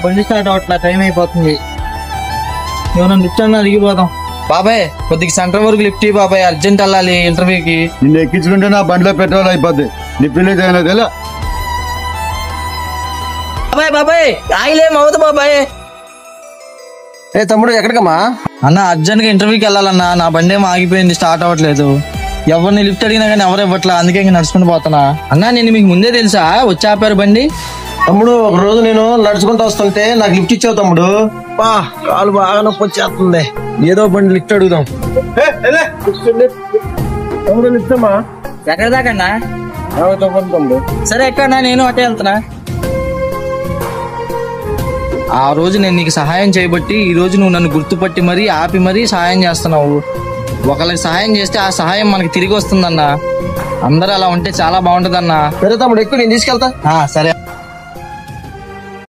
బండి start అవట్లా, time అయిపోతుంది. ఏమన్నా లిఫ్ట్ అన్నా దిగిపోదాం. బాబాయ్ కొద్దిగా సెంటర్ వరకు లిఫ్ట్ ఇవ్వు బాబాయ్, అర్జెంట్ వెళ్ళాలి ఇంటర్వ్యూకి. నిన్ను ఎక్కించుకుంటే నా బండిలో పెట్రోల్ అయిపోద్ది. లిఫ్ట్ తెలా బాబాయ్ బాబాయ్ ఆగిలేం అవుతుంది బాబాయ్. ఏ తమ్ముడు ఎక్కడికమ్మా? అన్న అర్జెంట్ గా ఇంటర్వ్యూకి వెళ్ళాలన్నా, నా బండి ఏమో ఆగిపోయింది, స్టార్ట్ అవ్వట్లేదు. ఎవరిని లిఫ్ట్ అడిగినా కానీ ఎవరు ఇవ్వట్లా, అందుకే ఇంక నడుచుకుని పోతున్నా. అన్నా నేను మీకు ముందే తెలుసా వచ్చి ఆపారు బండి? తమ్ముడు ఒక రోజు నేను నడుచుకుంటూ వస్తుంటే నాకు లిఫ్ట్ ఇచ్చావు తమ్ముడు. కాలు బాగా నొప్పి వచ్చేస్తుంది, ఏదో బండి లిఫ్ట్ అడుగుదాం. తమ్ముడు లిఫ్ట్ అమ్మా. ఎక్కడ దాకన్నా? తమ్ముడు సరే ఎక్కడన్నా, నేను అటే వెళ్తున్నా. ఆ రోజు నేను నీకు సహాయం చేయబట్టి ఈ రోజు నువ్వు నన్ను గుర్తుపట్టి మరీ ఆపి మరీ సహాయం చేస్తున్నావు. ఒకరికి సహాయం చేస్తే ఆ సహాయం మనకి తిరిగి వస్తుందన్నా. అందరూ అలా ఉంటే చాలా బాగుంటదన్నా. సరే తమ్ముడు ఎక్కువ, నేను తీసుకెళ్తా. సరే